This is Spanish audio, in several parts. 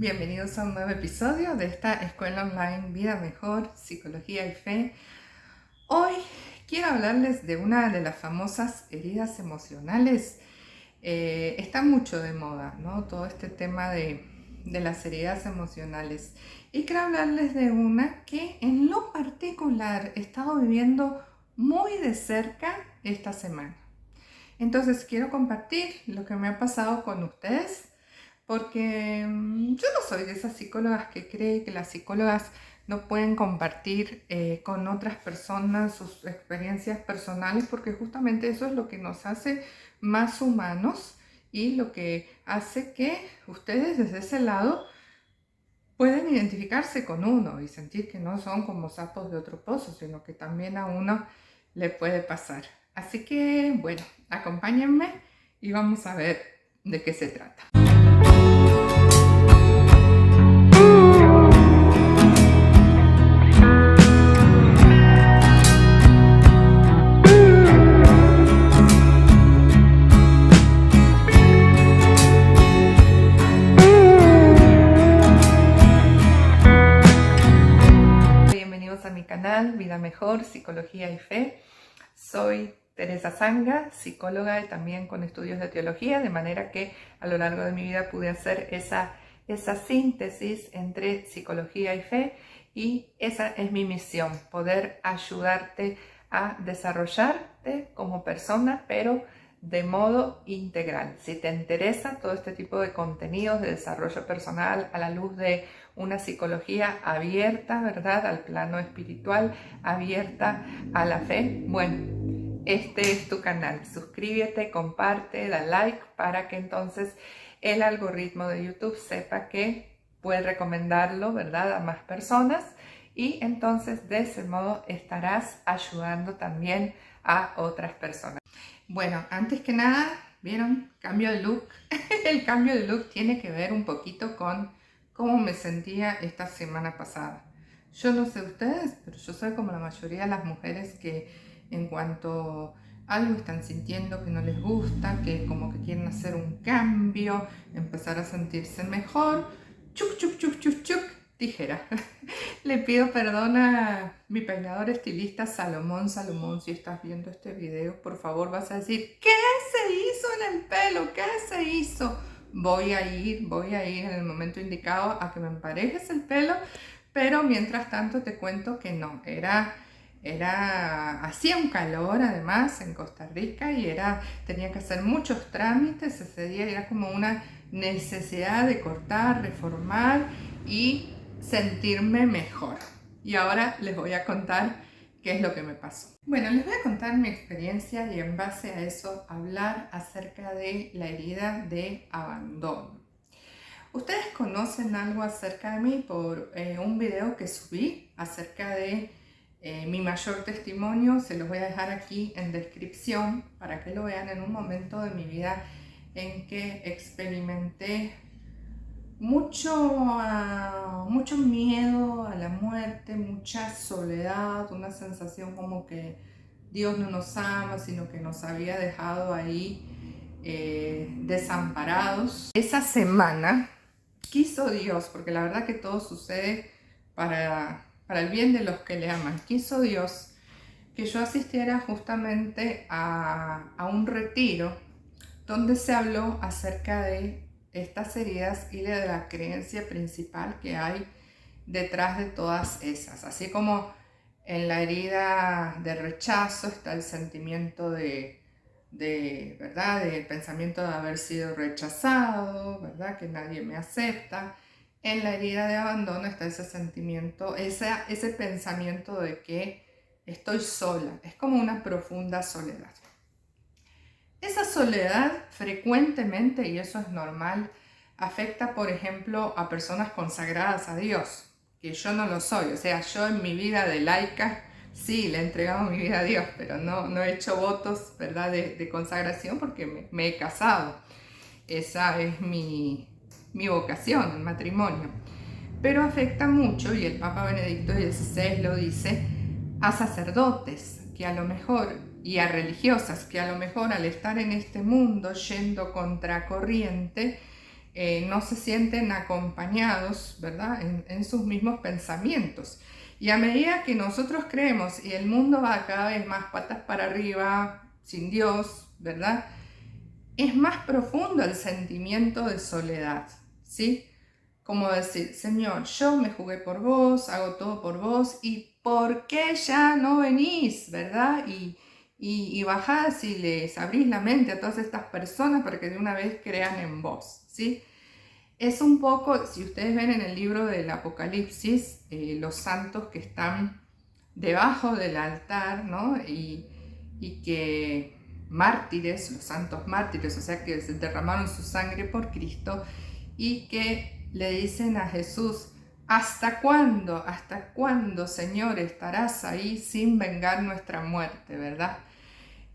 Bienvenidos a un nuevo episodio de esta escuela online Vida Mejor, Psicología y Fe. Hoy quiero hablarles de una de las famosas heridas emocionales. Está mucho de moda, ¿no? Todo este tema de las heridas emocionales. Y quiero hablarles de una que en lo particular he estado viviendo muy de cerca esta semana. Entonces quiero compartir lo que me ha pasado con ustedes, porque yo no soy de esas psicólogas que cree que las psicólogas no pueden compartir con otras personas sus experiencias personales, porque justamente eso es lo que nos hace más humanos y lo que hace que ustedes desde ese lado pueden identificarse con uno y sentir que no son como sapos de otro pozo, sino que también a uno le puede pasar. Así que, bueno, acompáñenme y vamos a ver de qué se trata. Bienvenidos a mi canal Vida Mejor, Psicología y Fe. Soy Teresa Zanga, psicóloga y también con estudios de teología, de manera que a lo largo de mi vida pude hacer esa síntesis entre psicología y fe, y esa es mi misión, poder ayudarte a desarrollarte como persona, pero de modo integral. Si te interesa todo este tipo de contenidos de desarrollo personal a la luz de una psicología abierta, ¿verdad?, al plano espiritual, abierta a la fe, bueno, este es tu canal. Suscríbete, comparte, da like para que entonces el algoritmo de YouTube sepa que puede recomendarlo, ¿verdad?, a más personas, y entonces de ese modo estarás ayudando también a otras personas. Bueno, antes que nada, ¿vieron? Cambio de look. El cambio de look tiene que ver un poquito con cómo me sentía esta semana pasada. Yo no sé ustedes, pero yo soy como la mayoría de las mujeres que en cuanto algo están sintiendo que no les gusta, que como que quieren hacer un cambio, empezar a sentirse mejor, chuc, chuc, chuc, chuc, chuc, tijera. Le pido perdón a mi peinador estilista Salomón. Salomón, si estás viendo este video, por favor vas a decir, ¿qué se hizo en el pelo? ¿Qué se hizo? Voy a ir en el momento indicado a que me emparejes el pelo, pero mientras tanto te cuento que no, hacía un calor además en Costa Rica y tenía que hacer muchos trámites ese día, era como una necesidad de cortar, reformar y sentirme mejor. Y ahora les voy a contar qué es lo que me pasó. Bueno, les voy a contar mi experiencia y en base a eso hablar acerca de la herida de abandono. Ustedes conocen algo acerca de mí por un video que subí acerca de mi mayor testimonio. Se los voy a dejar aquí en descripción para que lo vean, en un momento de mi vida en que experimenté mucho miedo a la muerte, mucha soledad, una sensación como que Dios no nos ama, sino que nos había dejado ahí desamparados. Esa semana quiso Dios, porque la verdad que todo sucede para el bien de los que le aman, quiso Dios que yo asistiera justamente a un retiro donde se habló acerca de estas heridas y de la creencia principal que hay detrás de todas esas. Así como en la herida de rechazo está el sentimiento ¿verdad?, del pensamiento de haber sido rechazado, ¿verdad?, que nadie me acepta. En la herida de abandono está ese sentimiento, ese pensamiento de que estoy sola, es como una profunda soledad. Esa soledad frecuentemente, y eso es normal, afecta, por ejemplo, a personas consagradas a Dios, que yo no lo soy. O sea, yo en mi vida de laica sí le he entregado mi vida a Dios, pero no he hecho votos, ¿verdad?, de consagración, porque me he casado. Esa es mi vocación, el matrimonio. Pero afecta mucho, y el Papa Benedicto XVI lo dice, a sacerdotes que a lo mejor, y a religiosas que a lo mejor al estar en este mundo yendo contracorriente, no se sienten acompañados, ¿verdad?, en sus mismos pensamientos. Y a medida que nosotros creemos y el mundo va cada vez más patas para arriba, sin Dios, ¿verdad?, es más profundo el sentimiento de soledad, ¿sí? Como decir, Señor, yo me jugué por vos, hago todo por vos, ¿y por qué ya no venís, verdad? Y bajás y les abrís la mente a todas estas personas para que de una vez crean en vos, ¿sí? Es un poco, si ustedes ven en el libro del Apocalipsis, los santos que están debajo del altar, ¿no? Y que mártires, los santos mártires, o sea que se derramaron su sangre por Cristo y que le dicen a Jesús, ¿hasta cuándo, Señor, estarás ahí sin vengar nuestra muerte, verdad?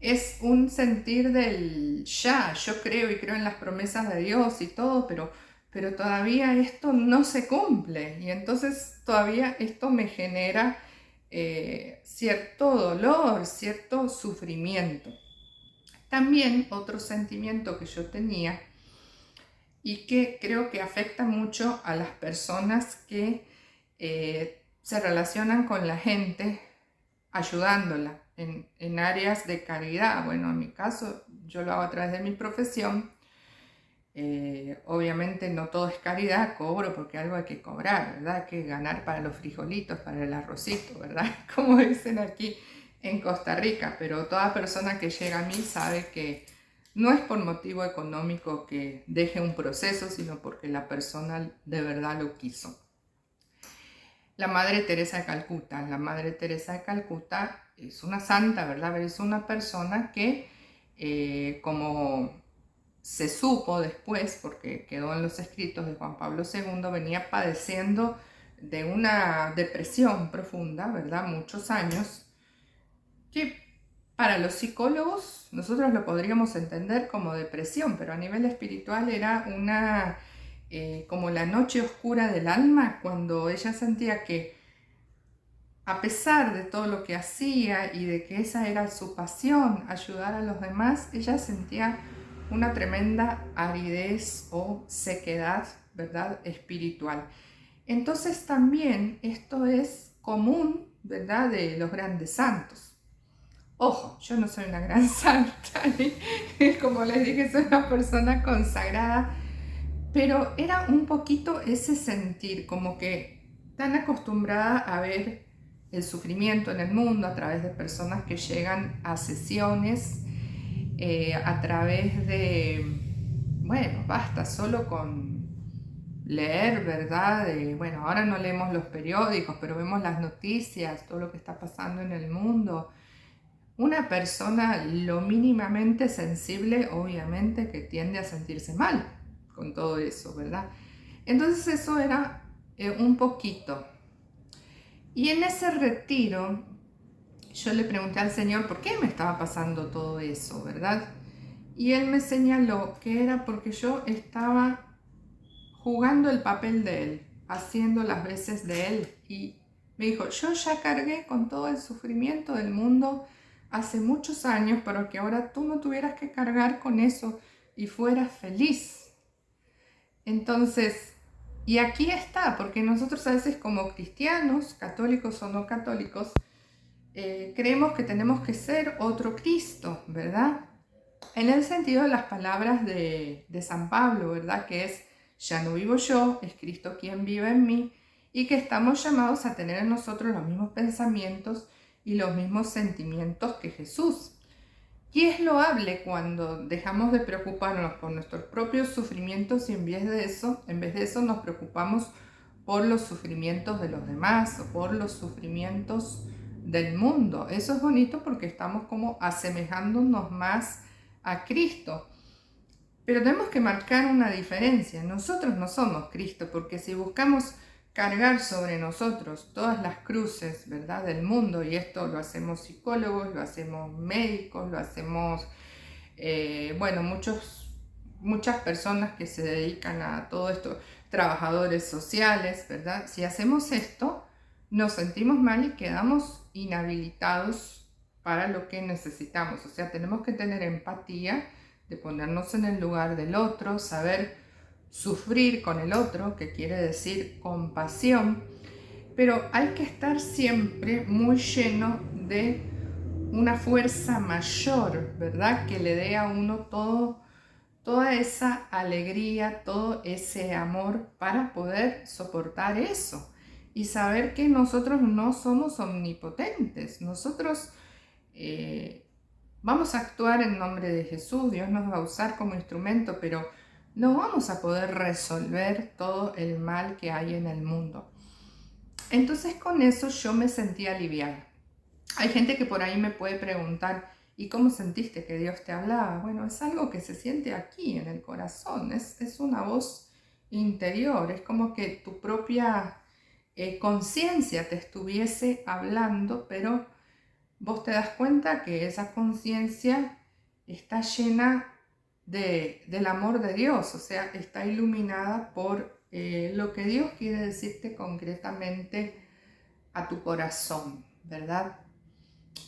Es un sentir del ya, yo creo y creo en las promesas de Dios y todo, pero todavía esto no se cumple y entonces todavía esto me genera cierto dolor, cierto sufrimiento. También otro sentimiento que yo tenía y que creo que afecta mucho a las personas que se relacionan con la gente ayudándola en áreas de caridad. Bueno, en mi caso yo lo hago a través de mi profesión. Obviamente no todo es caridad, cobro porque algo hay que cobrar, ¿verdad? Hay que ganar para los frijolitos, para el arrocito, ¿verdad? Como dicen aquí en Costa Rica, pero toda persona que llega a mí sabe que no es por motivo económico que deje un proceso, sino porque la persona de verdad lo quiso. La Madre Teresa de Calcuta. La Madre Teresa de Calcuta es una santa, ¿verdad? Pero es una persona que, como se supo después, porque quedó en los escritos de Juan Pablo II, venía padeciendo de una depresión profunda, ¿verdad? Muchos años, que para los psicólogos nosotros lo podríamos entender como depresión, pero a nivel espiritual era una, como la noche oscura del alma, cuando ella sentía que a pesar de todo lo que hacía y de que esa era su pasión, ayudar a los demás, ella sentía una tremenda aridez o sequedad, ¿verdad?, espiritual. Entonces también esto es común, ¿verdad?, de los grandes santos. Ojo, yo no soy una gran santa, como les dije, soy una persona consagrada, pero era un poquito ese sentir, como que tan acostumbrada a ver el sufrimiento en el mundo a través de personas que llegan a sesiones, a través de, bueno, basta solo con leer, ¿verdad? Bueno, ahora no leemos los periódicos, pero vemos las noticias, todo lo que está pasando en el mundo. Una persona lo mínimamente sensible, obviamente, que tiende a sentirse mal con todo eso, ¿verdad? Entonces eso era un poquito. Y en ese retiro yo le pregunté al Señor por qué me estaba pasando todo eso, ¿verdad? Y Él me señaló que era porque yo estaba jugando el papel de Él, haciendo las veces de Él. Y me dijo, yo ya cargué con todo el sufrimiento del mundo hace muchos años, pero que ahora tú no tuvieras que cargar con eso y fueras feliz. Entonces, y aquí está, porque nosotros a veces como cristianos, católicos o no católicos, creemos que tenemos que ser otro Cristo, ¿verdad? En el sentido de las palabras de San Pablo, ¿verdad? Que es, ya no vivo yo, es Cristo quien vive en mí, y que estamos llamados a tener en nosotros los mismos pensamientos y los mismos sentimientos que Jesús. Y es loable cuando dejamos de preocuparnos por nuestros propios sufrimientos y en vez de eso nos preocupamos por los sufrimientos de los demás o por los sufrimientos del mundo. Eso es bonito porque estamos como asemejándonos más a Cristo. Pero tenemos que marcar una diferencia. Nosotros no somos Cristo, porque si buscamos cargar sobre nosotros todas las cruces, ¿verdad?, del mundo, y esto lo hacemos psicólogos, lo hacemos médicos, lo hacemos, bueno, muchas personas que se dedican a todo esto, trabajadores sociales, ¿verdad? Si hacemos esto, nos sentimos mal y quedamos inhabilitados para lo que necesitamos. O sea, tenemos que tener empatía, de ponernos en el lugar del otro, saber sufrir con el otro, que quiere decir compasión, pero hay que estar siempre muy lleno de una fuerza mayor, ¿verdad? Que le dé a uno toda esa alegría, todo ese amor para poder soportar eso y saber que nosotros no somos omnipotentes. Nosotros vamos a actuar en nombre de Jesús, Dios nos va a usar como instrumento, pero no vamos a poder resolver todo el mal que hay en el mundo. Entonces con eso yo me sentí aliviada. Hay gente que por ahí me puede preguntar, ¿y cómo sentiste que Dios te hablaba? Bueno, es algo que se siente aquí en el corazón, es una voz interior, es como que tu propia conciencia te estuviese hablando, pero vos te das cuenta que esa conciencia está llena del amor de Dios, o sea, está iluminada por lo que Dios quiere decirte concretamente a tu corazón, ¿verdad?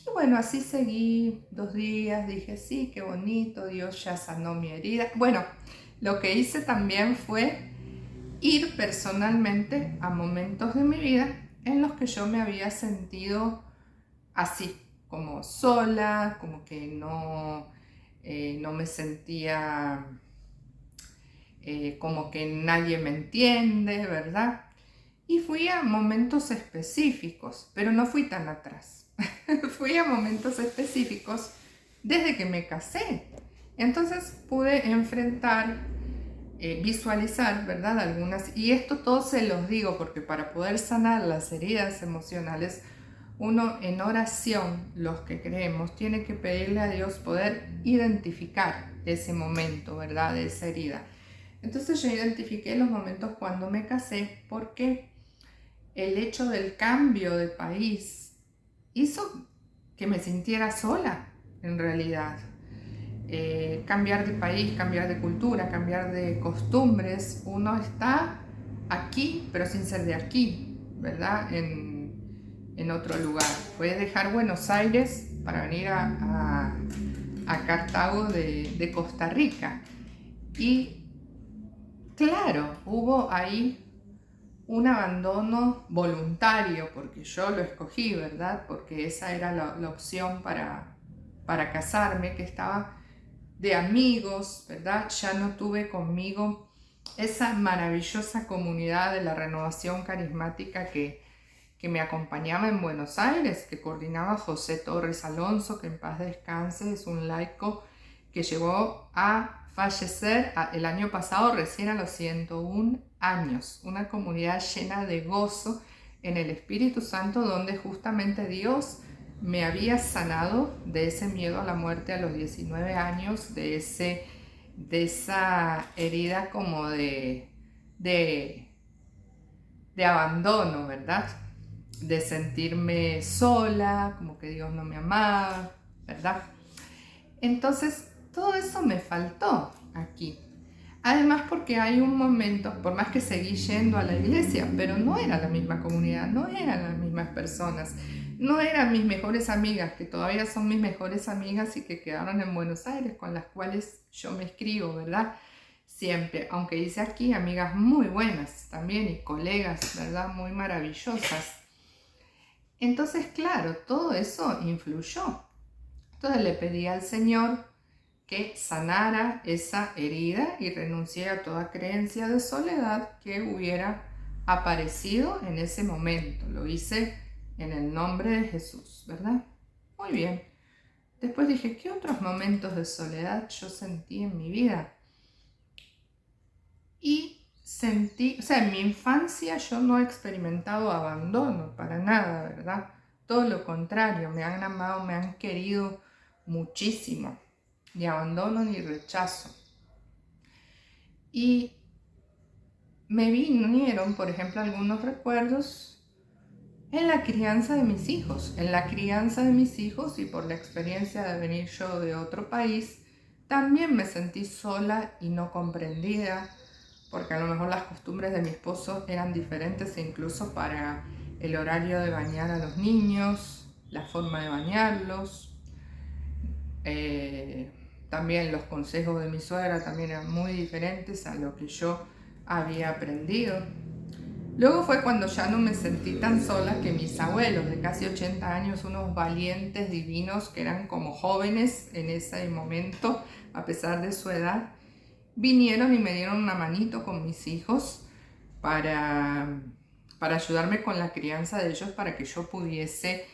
Y bueno, así seguí 2 días, dije, sí, qué bonito, Dios ya sanó mi herida. Bueno, lo que hice también fue ir personalmente a momentos de mi vida en los que yo me había sentido así, como sola, como que no me sentía como que nadie me entiende, ¿verdad? Y fui a momentos específicos, pero no fui tan atrás. Fui a momentos específicos desde que me casé. Entonces pude enfrentar, visualizar, ¿verdad? Algunas, y esto todo se los digo porque para poder sanar las heridas emocionales, uno en oración, los que creemos, tiene que pedirle a Dios poder identificar ese momento, ¿verdad? De esa herida. Entonces yo identifiqué los momentos cuando me casé porque el hecho del cambio de país hizo que me sintiera sola, en realidad. Cambiar de país, cambiar de cultura, cambiar de costumbres. Uno está aquí, pero sin ser de aquí, ¿verdad? En otro lugar. Puedes dejar Buenos Aires para venir a Cartago de Costa Rica. Y claro, hubo ahí un abandono voluntario, porque yo lo escogí, ¿verdad? Porque esa era la opción para casarme, que estaba de amigos, ¿verdad? Ya no tuve conmigo esa maravillosa comunidad de la renovación carismática que me acompañaba en Buenos Aires, que coordinaba José Torres Alonso, que en paz descanse, es un laico que llegó a fallecer el año pasado recién a los 101 años, una comunidad llena de gozo en el Espíritu Santo, donde justamente Dios me había sanado de ese miedo a la muerte a los 19 años, de esa herida como de abandono, ¿verdad? De sentirme sola, como que Dios no me amaba, ¿verdad? Entonces, todo eso me faltó aquí. Además, porque hay un momento, por más que seguí yendo a la iglesia, pero no era la misma comunidad, no eran las mismas personas, no eran mis mejores amigas, que todavía son mis mejores amigas y que quedaron en Buenos Aires, con las cuales yo me escribo, ¿verdad? Siempre, aunque hice aquí amigas muy buenas también y colegas, ¿verdad? Muy maravillosas. Entonces, claro, todo eso influyó. Entonces le pedí al Señor que sanara esa herida y renuncié a toda creencia de soledad que hubiera aparecido en ese momento. Lo hice en el nombre de Jesús, ¿verdad? Muy bien. Después dije, ¿qué otros momentos de soledad yo sentí en mi vida? Y sentí, o sea, en mi infancia yo no he experimentado abandono para nada, ¿verdad? Todo lo contrario, me han amado, me han querido muchísimo, ni abandono ni rechazo. Y me vinieron, por ejemplo, algunos recuerdos en la crianza de mis hijos. En la crianza de mis hijos y por la experiencia de venir yo de otro país, también me sentí sola y no comprendida, porque a lo mejor las costumbres de mi esposo eran diferentes e incluso para el horario de bañar a los niños, la forma de bañarlos, también los consejos de mi suegra también eran muy diferentes a lo que yo había aprendido. Luego fue cuando ya no me sentí tan sola que mis abuelos de casi 80 años, unos valientes divinos que eran como jóvenes en ese momento, a pesar de su edad, vinieron y me dieron una manito con mis hijos para ayudarme con la crianza de ellos para que yo pudiese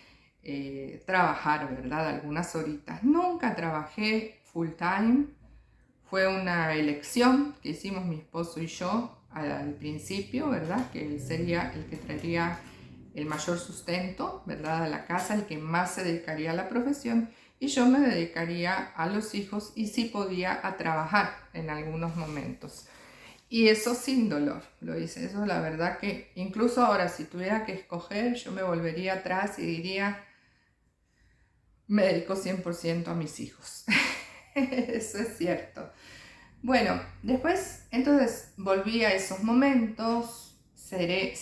trabajar, ¿verdad? Algunas horitas. Nunca trabajé full time, fue una elección que hicimos mi esposo y yo al principio, ¿verdad? Que él sería el que traería el mayor sustento, ¿verdad? A la casa, el que más se dedicaría a la profesión, y yo me dedicaría a los hijos y sí podía a trabajar en algunos momentos. Y eso sin dolor, lo hice. Eso la verdad que incluso ahora si tuviera que escoger, yo me volvería atrás y diría, me dedico 100% a mis hijos. Eso es cierto. Bueno, después entonces volví a esos momentos, cerré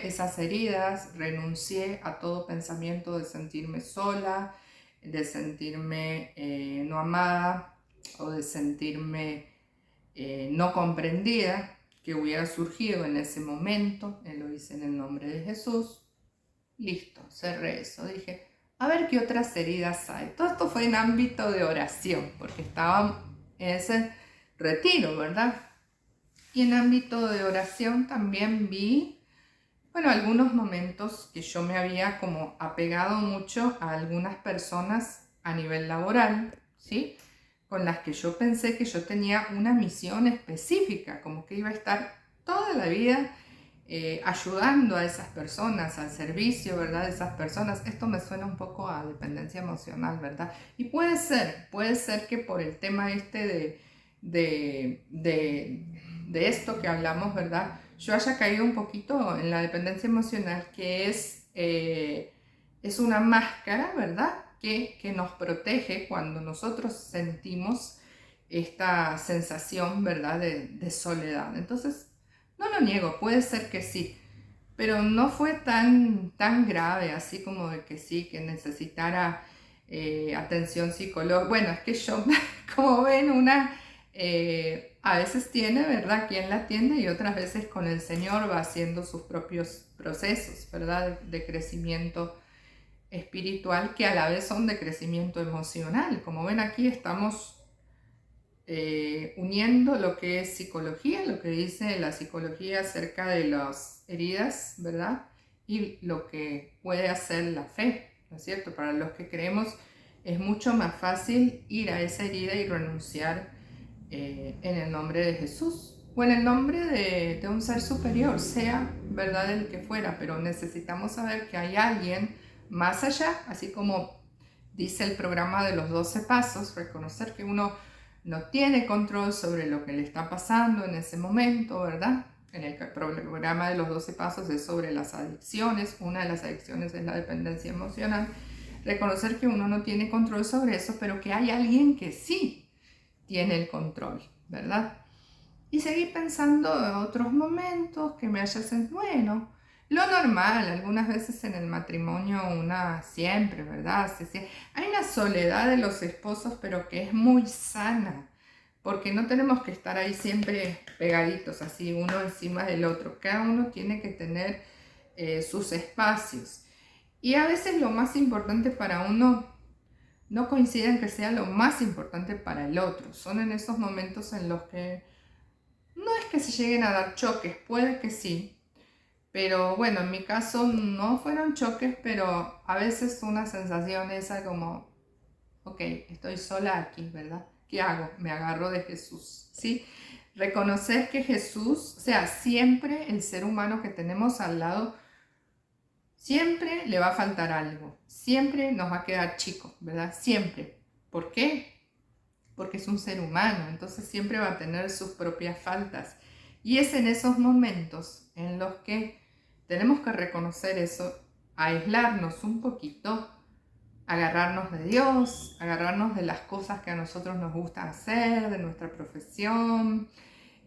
esas heridas, renuncié a todo pensamiento de sentirme sola, de sentirme no amada o de sentirme no comprendida que hubiera surgido en ese momento. Lo hice en el nombre de Jesús. Listo, cerré eso. Dije, a ver qué otras heridas hay. Todo esto fue en ámbito de oración, porque estaba en ese retiro, ¿verdad? Y en ámbito de oración también vi, bueno, algunos momentos que yo me había como apegado mucho a algunas personas a nivel laboral, ¿sí? Con las que yo pensé que yo tenía una misión específica, como que iba a estar toda la vida ayudando a esas personas, al servicio, ¿verdad? De esas personas. Esto me suena un poco a dependencia emocional, ¿verdad? Y puede ser que por el tema este de esto que hablamos, ¿verdad? Yo haya caído un poquito en la dependencia emocional, que es una máscara, ¿verdad? Que nos protege cuando nosotros sentimos esta sensación, ¿verdad? De soledad. Entonces, no lo niego, puede ser que sí, pero no fue tan grave, así como de que sí, que necesitara atención psicológica. Bueno, es que yo, como ven, a veces tiene, ¿verdad?, quien la atiende y otras veces con el Señor va haciendo sus propios procesos, ¿verdad?, de crecimiento espiritual que a la vez son de crecimiento emocional. Como ven, aquí estamos uniendo lo que es psicología, lo que dice la psicología acerca de las heridas, ¿verdad? Y lo que puede hacer la fe, ¿no es cierto? Para los que creemos es mucho más fácil ir a esa herida y renunciar en el nombre de Jesús o en el nombre de un ser superior, sea verdad el que fuera, pero necesitamos saber que hay alguien más allá, así como dice el programa de los 12 pasos, reconocer que uno no tiene control sobre lo que le está pasando en ese momento, ¿verdad? En el programa de los 12 pasos es sobre las adicciones. Una de las adicciones es la dependencia emocional. Reconocer que uno no tiene control sobre eso, pero que hay alguien que sí tiene el control, ¿verdad? Y seguí pensando en otros momentos que me haya sentido, bueno, lo normal, algunas veces en el matrimonio una siempre, ¿verdad? Hay una soledad de los esposos, pero que es muy sana, porque no tenemos que estar ahí siempre pegaditos, así uno encima del otro. Cada uno tiene que tener sus espacios. Y a veces lo más importante para uno no coincide en que sea lo más importante para el otro. Son en esos momentos en los que no es que se lleguen a dar choques, puede que sí, pero bueno, en mi caso no fueron choques, pero a veces una sensación esa como, ok, estoy sola aquí, ¿verdad? ¿Qué hago? Me agarro de Jesús, ¿sí? Reconocer que Jesús, o sea, siempre el ser humano que tenemos al lado, siempre le va a faltar algo, siempre nos va a quedar chico, ¿verdad? Siempre. ¿Por qué? Porque es un ser humano, entonces siempre va a tener sus propias faltas. Y es en esos momentos en los que tenemos que reconocer eso, aislarnos un poquito, agarrarnos de Dios, agarrarnos de las cosas que a nosotros nos gusta hacer, de nuestra profesión,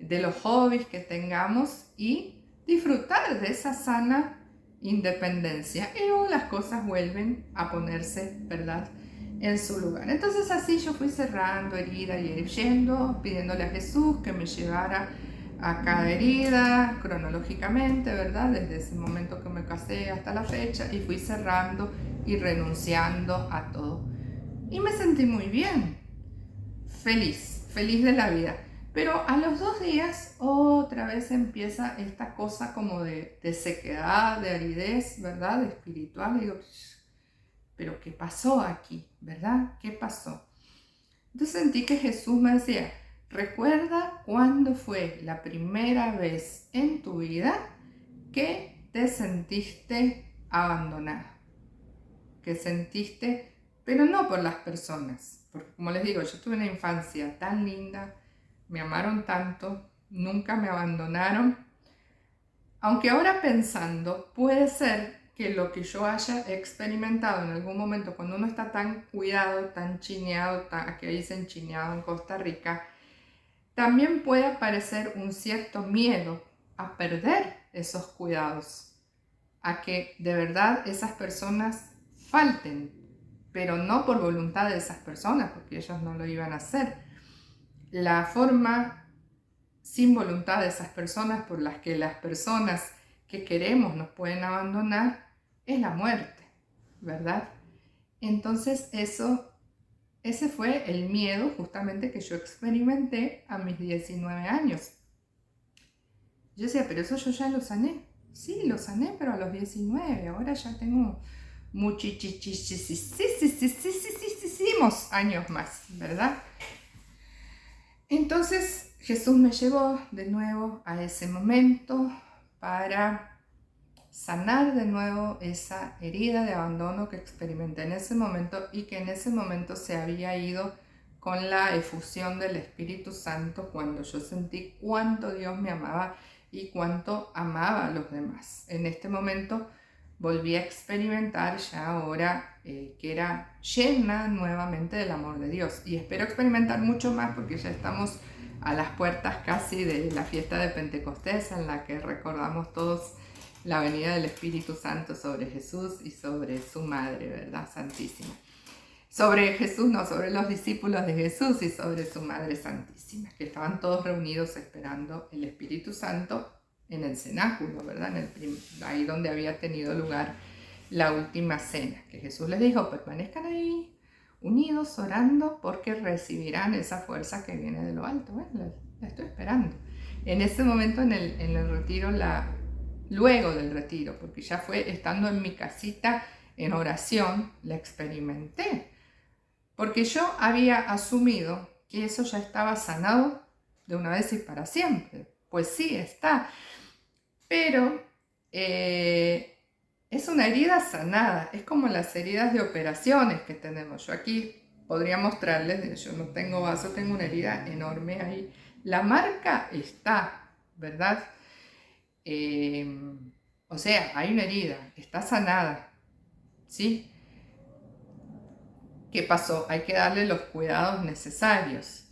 de los hobbies que tengamos y disfrutar de esa sana independencia. Y luego las cosas vuelven a ponerse, ¿verdad?, en su lugar. Entonces así yo fui cerrando herida y yendo, pidiéndole a Jesús que me llevara a cada herida cronológicamente, ¿verdad? Desde ese momento que me casé hasta la fecha, y fui cerrando y renunciando a todo. Y me sentí muy bien, feliz de la vida. Pero a los 2 días otra vez empieza esta cosa como de sequedad, de aridez, ¿verdad? De espiritual. Y digo, pero ¿qué pasó aquí? ¿Verdad? ¿Qué pasó? Entonces sentí que Jesús me decía, recuerda cuándo fue la primera vez en tu vida que te sentiste abandonada, que sentiste, pero no por las personas, porque como les digo, yo tuve una infancia tan linda, me amaron tanto, nunca me abandonaron, aunque ahora pensando, puede ser que lo que yo haya experimentado en algún momento, cuando uno está tan cuidado, tan chineado, aquí dicen chineado en Costa Rica, también puede aparecer un cierto miedo a perder esos cuidados, a que de verdad esas personas falten, pero no por voluntad de esas personas, porque ellos no lo iban a hacer. La forma sin voluntad de esas personas por las que las personas que queremos nos pueden abandonar es la muerte, ¿verdad? Entonces ese fue el miedo justamente que yo experimenté a mis 19 años. Yo decía, pero eso yo ya lo sané. Sí, lo sané, pero a los 19. Ahora ya tengo muchísimos años más, ¿verdad? Entonces Jesús me llevó de nuevo a ese momento para sanar de nuevo esa herida de abandono que experimenté en ese momento y que en ese momento se había ido con la efusión del Espíritu Santo cuando yo sentí cuánto Dios me amaba y cuánto amaba a los demás. En este momento volví a experimentar ya ahora que era llena nuevamente del amor de Dios, y espero experimentar mucho más porque ya estamos a las puertas casi de la fiesta de Pentecostés, en la que recordamos todos la venida del Espíritu Santo sobre Jesús y sobre su madre, ¿verdad? Santísima. Sobre Jesús, no, sobre los discípulos de Jesús y sobre su madre santísima, que estaban todos reunidos esperando el Espíritu Santo en el cenáculo, ¿verdad? Ahí donde había tenido lugar la última cena, que Jesús les dijo, permanezcan ahí unidos orando porque recibirán esa fuerza que viene de lo alto. Bueno, la estoy esperando. En ese momento en el retiro, luego del retiro, porque ya fue estando en mi casita en oración, la experimenté. Porque yo había asumido que eso ya estaba sanado de una vez y para siempre. Pues sí, está. Pero es una herida sanada. Es como las heridas de operaciones que tenemos. Yo aquí podría mostrarles, yo no tengo vaso, tengo una herida enorme ahí. La marca está, ¿verdad? O sea, hay una herida, está sanada, ¿sí? ¿Qué pasó? Hay que darle los cuidados necesarios.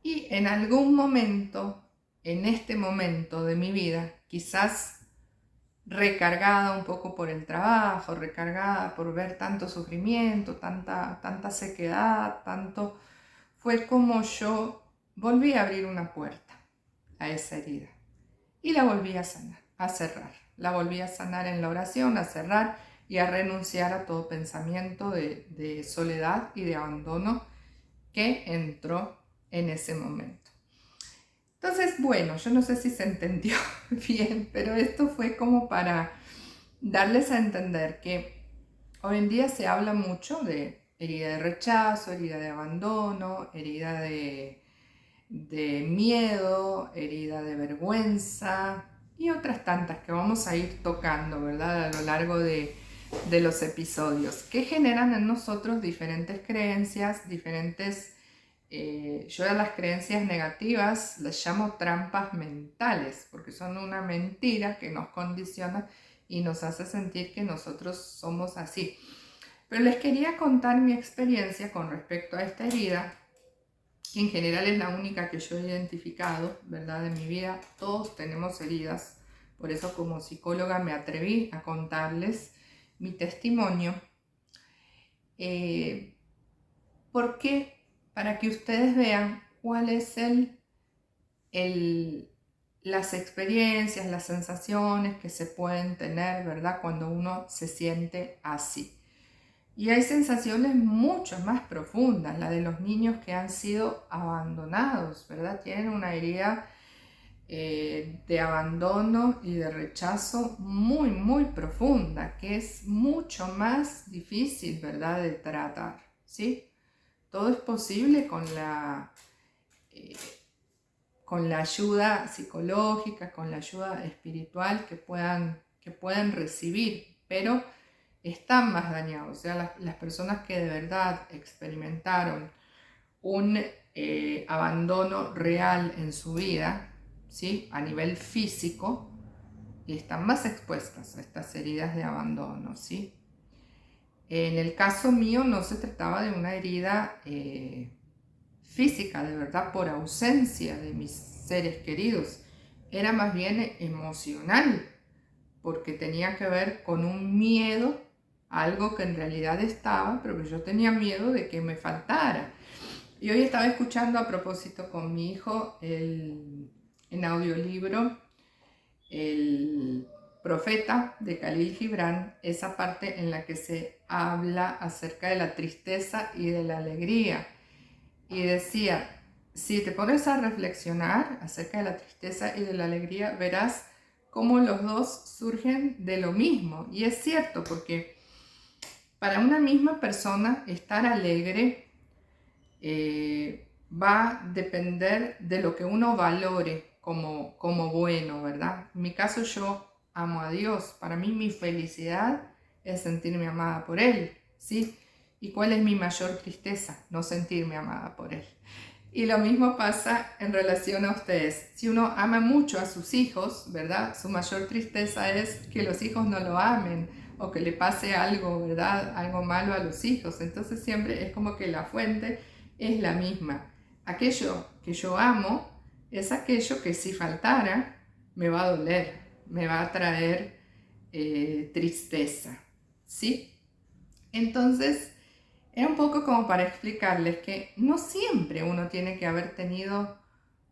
Y en algún momento, en este momento de mi vida, quizás recargada un poco por el trabajo, recargada por ver tanto sufrimiento, tanta sequedad, fue como yo volví a abrir una puerta a esa herida y la volví a sanar, a cerrar. La volví a sanar en la oración, a cerrar y a renunciar a todo pensamiento de soledad y de abandono que entró en ese momento. Entonces, bueno, yo no sé si se entendió bien, pero esto fue como para darles a entender que hoy en día se habla mucho de herida de rechazo, herida de abandono, herida de miedo, herida de vergüenza y otras tantas que vamos a ir tocando, ¿verdad? A lo largo de los episodios, que generan en nosotros diferentes creencias, yo a las creencias negativas las llamo trampas mentales, porque son una mentira que nos condiciona y nos hace sentir que nosotros somos así. Pero les quería contar mi experiencia con respecto a esta herida, que en general es la única que yo he identificado, ¿verdad? En mi vida todos tenemos heridas, por eso como psicóloga me atreví a contarles mi testimonio. ¿Por qué? Para que ustedes vean cuál es las experiencias, las sensaciones que se pueden tener, ¿verdad? Cuando uno se siente así. Y hay sensaciones mucho más profundas, la de los niños que han sido abandonados, ¿verdad? Tienen una herida de abandono y de rechazo muy, muy profunda, que es mucho más difícil, ¿verdad?, de tratar, ¿sí? Todo es posible con la ayuda psicológica, con la ayuda espiritual que puedan recibir, pero están más dañados. O sea, las personas que de verdad experimentaron un abandono real en su vida, ¿sí?, a nivel físico, y están más expuestas a estas heridas de abandono, ¿sí? En el caso mío no se trataba de una herida física, de verdad, por ausencia de mis seres queridos. Era más bien emocional, porque tenía que ver con un miedo, algo que en realidad estaba, pero que yo tenía miedo de que me faltara. Y hoy estaba escuchando a propósito con mi hijo en audiolibro El Profeta de Khalil Gibran, esa parte en la que se habla acerca de la tristeza y de la alegría. Y decía, si te pones a reflexionar acerca de la tristeza y de la alegría, verás cómo los dos surgen de lo mismo. Y es cierto, porque para una misma persona estar alegre va a depender de lo que uno valore como bueno, ¿verdad? En mi caso, yo amo a Dios. Para mí mi felicidad es sentirme amada por Él, ¿sí? ¿Y cuál es mi mayor tristeza? No sentirme amada por Él. Y lo mismo pasa en relación a ustedes. Si uno ama mucho a sus hijos, ¿verdad?, su mayor tristeza es que los hijos no lo amen o que le pase algo, ¿verdad?, algo malo a los hijos. Entonces siempre es como que la fuente es la misma. Aquello que yo amo es aquello que si faltara me va a doler, me va a traer tristeza, ¿sí? Entonces, es un poco como para explicarles que no siempre uno tiene que haber tenido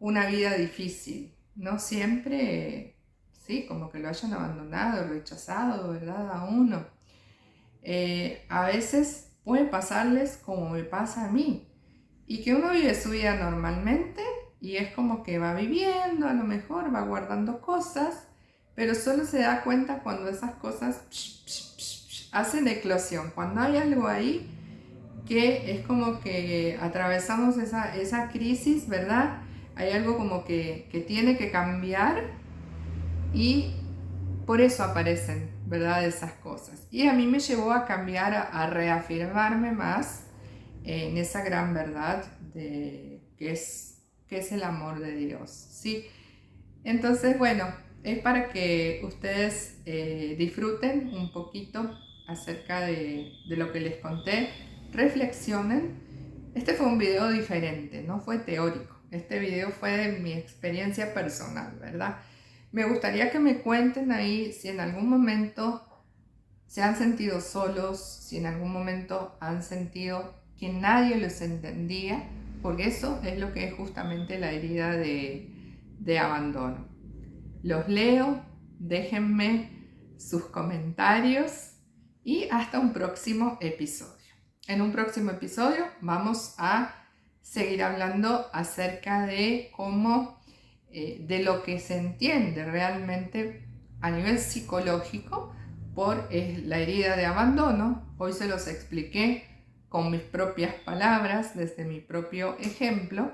una vida difícil, no siempre, sí, como que lo hayan abandonado, rechazado, ¿verdad?, a uno. A veces puede pasarles como me pasa a mí, y que uno vive su vida normalmente y es como que va viviendo, a lo mejor va guardando cosas, pero solo se da cuenta cuando esas cosas hacen eclosión, cuando hay algo ahí que es como que atravesamos esa crisis, ¿verdad? Hay algo como que tiene que cambiar y por eso aparecen, ¿verdad?, esas cosas. Y a mí me llevó a cambiar, a reafirmarme más en esa gran verdad de que es el amor de Dios, ¿sí? Entonces, bueno, es para que ustedes disfruten un poquito acerca de lo que les conté, reflexionen. Este fue un video diferente, no fue teórico. Este video fue de mi experiencia personal, ¿verdad? Me gustaría que me cuenten ahí si en algún momento se han sentido solos, si en algún momento han sentido que nadie los entendía, porque eso es lo que es justamente la herida de abandono. Los leo, déjenme sus comentarios y hasta un próximo episodio. En un próximo episodio vamos a seguir hablando acerca de cómo, de lo que se entiende realmente a nivel psicológico por la herida de abandono. Hoy se los expliqué con mis propias palabras, desde mi propio ejemplo,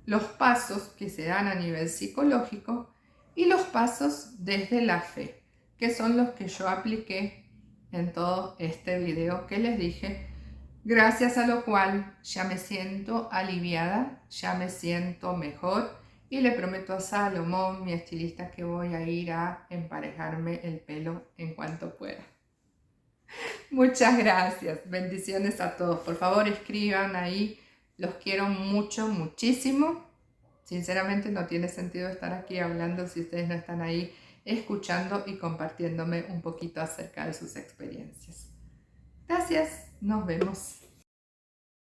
los pasos que se dan a nivel psicológico y los pasos desde la fe, que son los que yo apliqué en todo este video que les dije, gracias a lo cual ya me siento aliviada, ya me siento mejor y le prometo a Salomón, mi estilista, que voy a ir a emparejarme el pelo en cuanto pueda. Muchas gracias, bendiciones a todos. Por favor, escriban ahí, los quiero mucho, muchísimo. Sinceramente no tiene sentido estar aquí hablando si ustedes no están ahí escuchando y compartiéndome un poquito acerca de sus experiencias. Gracias, nos vemos.